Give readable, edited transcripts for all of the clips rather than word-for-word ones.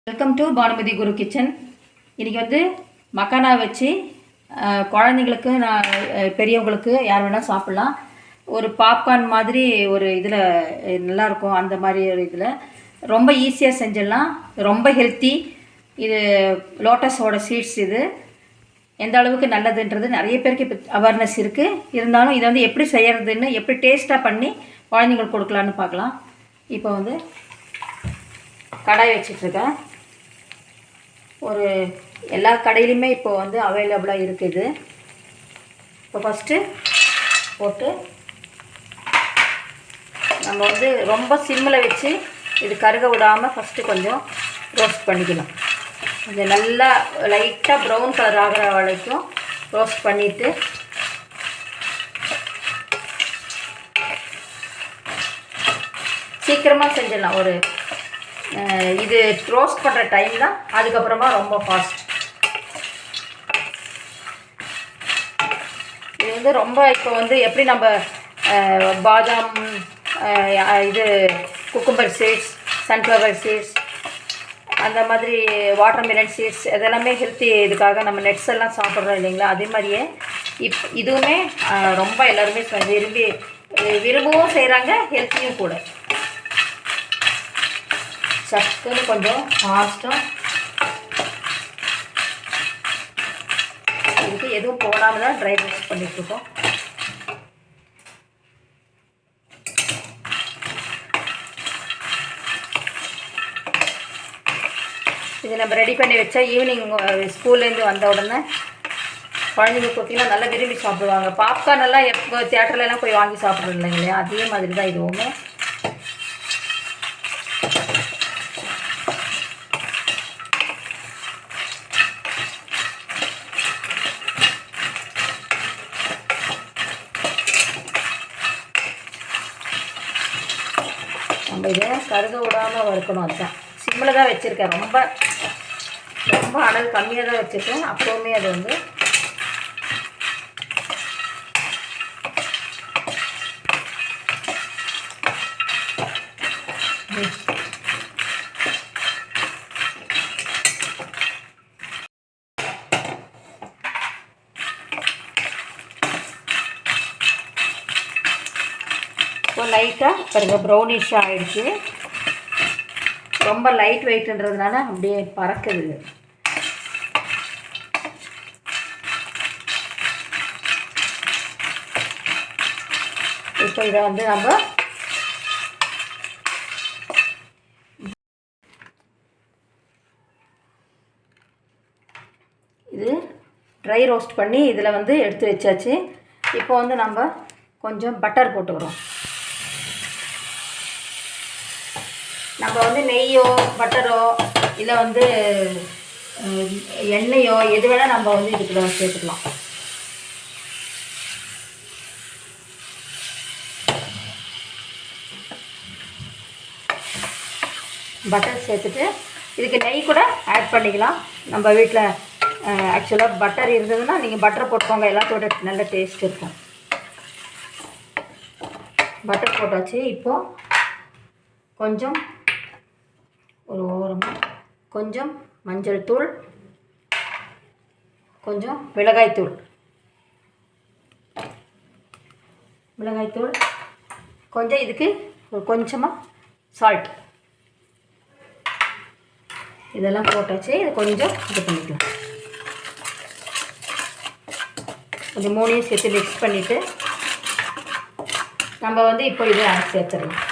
Welcome to Bhanumathi Guru kitchen. இன்றைக்கி வந்து மக்கானா வச்சு குழந்தைங்களுக்கு பெரியவங்களுக்கு யார் வேணால் சாப்பிட்லாம். ஒரு பாப்கார்ன் மாதிரி ஒரு இதில் நல்லாயிருக்கும். அந்த மாதிரி ஒரு இதில் ரொம்ப ஈஸியாக செஞ்சிடலாம். ரொம்ப ஹெல்த்தி. இது லோட்டஸோட சீட்ஸ். இது எந்த அளவுக்கு நல்லதுன்றது நிறைய பேருக்கு இப்போ அவேர்னஸ் இருக்குது. இருந்தாலும் இதை வந்து எப்படி செய்கிறதுன்னு, எப்படி டேஸ்ட்டாக பண்ணி குழந்தைங்களுக்கு கொடுக்கலான்னு பார்க்கலாம். இப்போ வந்து கடாய் வச்சிட்ருக்கேன். ஒரு எல்லா கடையிலையுமே இப்போ வந்து அவைலபிளாக இருக்குது. இப்போ ஃபஸ்ட்டு போட்டு நம்ம வந்து ரொம்ப சிம்மில் வச்சு இது கருக விடாமல் ஃபஸ்ட்டு கொஞ்சம் ரோஸ்ட் பண்ணிக்கணும். கொஞ்சம் நல்லா லைட்டாக ப்ரௌன் கலர் ஆகிற வரைக்கும் ரோஸ்ட் பண்ணிவிட்டு சீக்கிரமாக செஞ்சிடலாம். ஒரு இது ரோஸ்ட் பண்ணுற டைம் தான், அதுக்கப்புறமா ரொம்ப ஃபாஸ்ட். இது வந்து ரொம்ப இப்போ வந்து எப்படி நம்ம பாதாம், இது குக்கும்பர் சீட்ஸ், சன்ஃப்ளவர் சீட்ஸ், அந்த மாதிரி வாட்டர்மெலன் சீட்ஸ், இதெல்லாமே ஹெல்த்தி. இதுக்காக நம்ம நட்ஸ் எல்லாம் சாப்பிட்றோம் இல்லைங்களா? அதே மாதிரியே இதுவுமே ரொம்ப எல்லாருமே விரும்பவும் செய்கிறாங்க, ஹெல்த்தியும் கூட. சக்குன்னு கொஞ்சம் ஃபாஸ்ட்டாக இதுக்கு எதுவும் போடாமல் தான் ட்ரை ரோஸ்ட் பண்ணிட்டுருக்கோம். இது நம்ம ரெடி பண்ணி வச்சா ஈவினிங் ஸ்கூல்லேருந்து வந்த உடனே குழந்தைங்க கொடுத்தீங்கன்னா நல்லா விரும்பி சாப்பிடுவாங்க. பாப்கார்ன் எல்லாம் எப்போ தியேட்டர்லாம் போய் வாங்கி சாப்பிட்றோம் இல்லைங்களா? அதே மாதிரி தான் இதுவுமே. நம்ம இதை கருக விடாமல் வறுக்கணும். அதுதான் சிம்மில் தான் வச்சுருக்கேன். ரொம்ப ரொம்ப அனல் கம்மியாக தான் வச்சுருக்கேன். அப்போவுமே அது வந்து இப்போ லைட்டாக பாருங்கள் ப்ரௌனிஷாக ஆகிடுச்சு. ரொம்ப லைட் வெயிட்ன்றதுனால அப்படியே பறக்குது. இப்போ இதை வந்து நம்ம இது ட்ரை ரோஸ்ட் பண்ணி இதில் வந்து எடுத்து வச்சாச்சு. இப்போ வந்து நம்ம கொஞ்சம் பட்டர் போட்டுக்கிறோம். நம்ம வந்து நெய்யோ பட்டரோ இல்லை வந்து எண்ணெயோ எது வேணால் நம்ம வந்து இதுக்குள்ள சேர்த்துக்கலாம். பட்டர் சேர்த்துட்டு இதுக்கு நெய் கூட ஆட் பண்ணிக்கலாம். நம்ம வீட்டில் ஆக்சுவலாக பட்டர் இருந்ததுன்னா நீங்கள் பட்டர் போட்டுக்கோங்க. எல்லாத்தோட நல்ல டேஸ்ட் இருக்கும். பட்டர் போட்டாச்சு. இப்போது கொஞ்சம் ஒரு ஓரமாக கொஞ்சம் மஞ்சள் தூள், கொஞ்சம் மிளகாய்த்தூள், கொஞ்சம் இதுக்கு கொஞ்சமாக சால்ட், இதெல்லாம் போட்டாச்சு. இது கொஞ்சம் இது பண்ணிக்கலாம். கொஞ்சம் மூணையும் சேர்த்து மிக்ஸ் பண்ணிவிட்டு நம்ம வந்து இப்போ இதை சேர்த்துடலாம்.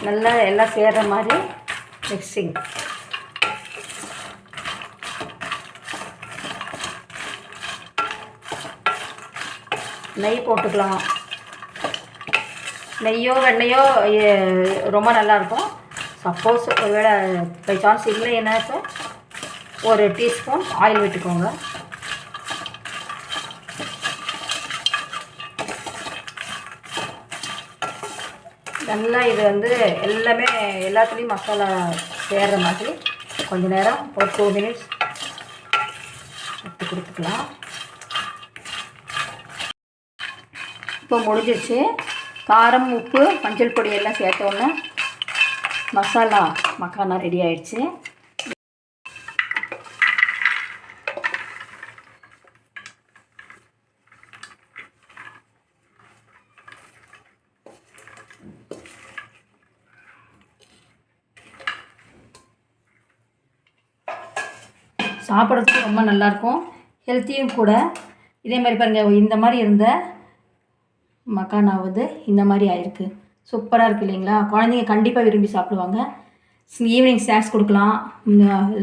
நல்லா எல்லாம் சேர்கிற மாதிரி மிக்சிங். நெய் போட்டுக்கலாம். நெய்யோ வெண்ணெயோ ரொம்ப நல்லாயிருக்கும். சப்போஸ் ஒருவேளை பை சான்ஸ் இல்லைன்னா ஒரு டீஸ்பூன் ஆயில் விட்டுக்கோங்க. நல்லா இது வந்து எல்லாமே எல்லாத்துலேயும் மசாலா சேர்கிற மாதிரி கொஞ்சம் நேரம் ஒரு 2 மினிட்ஸ் எடுத்து கொடுத்துக்கலாம். இப்போ முடிஞ்சிடுச்சு. காரம், உப்பு, மஞ்சள் பொடி எல்லாம் சேர்த்தோன்னே மசாலா மக்கானா ரெடி ஆயிடுச்சு. சாப்பிட்றதுக்கு ரொம்ப நல்லாயிருக்கும், ஹெல்த்தியும் கூட. இதே மாதிரி பாருங்கள், இந்த மாதிரி இருந்த மக்கானா இந்த மாதிரி ஆயிருக்கு. சூப்பராக இருக்குது இல்லைங்களா? குழந்தைங்க கண்டிப்பாக விரும்பி சாப்பிடுவாங்க. ஈவினிங் ஸ்நாக்ஸ் கொடுக்கலாம்.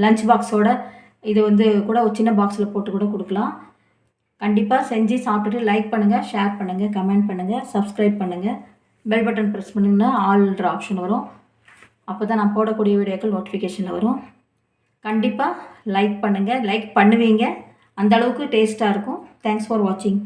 லஞ்ச் பாக்ஸோட இது கூட ஒரு சின்ன பாக்ஸில் போட்டு கூட கொடுக்கலாம். கண்டிப்பாக செஞ்சு சாப்பிட்டுட்டு லைக் பண்ணுங்கள், ஷேர் பண்ணுங்கள், கமெண்ட் பண்ணுங்கள், சப்ஸ்கிரைப் பண்ணுங்கள். பெல் பட்டன் ப்ரெஸ் பண்ணிங்கன்னா ஆல்ன்ற ஆப்ஷன் வரும். அப்போ தான் நான் போடக்கூடிய வீடியோக்கள் நோட்டிஃபிகேஷனில் வரும். கண்டிப்பாக லைக் பண்ணுங்கள், லைக் பண்ணுவீங்க. அந்தளவுக்கு டேஸ்ட்டாக இருக்கும். தேங்க்ஸ் ஃபார் வாட்சிங்.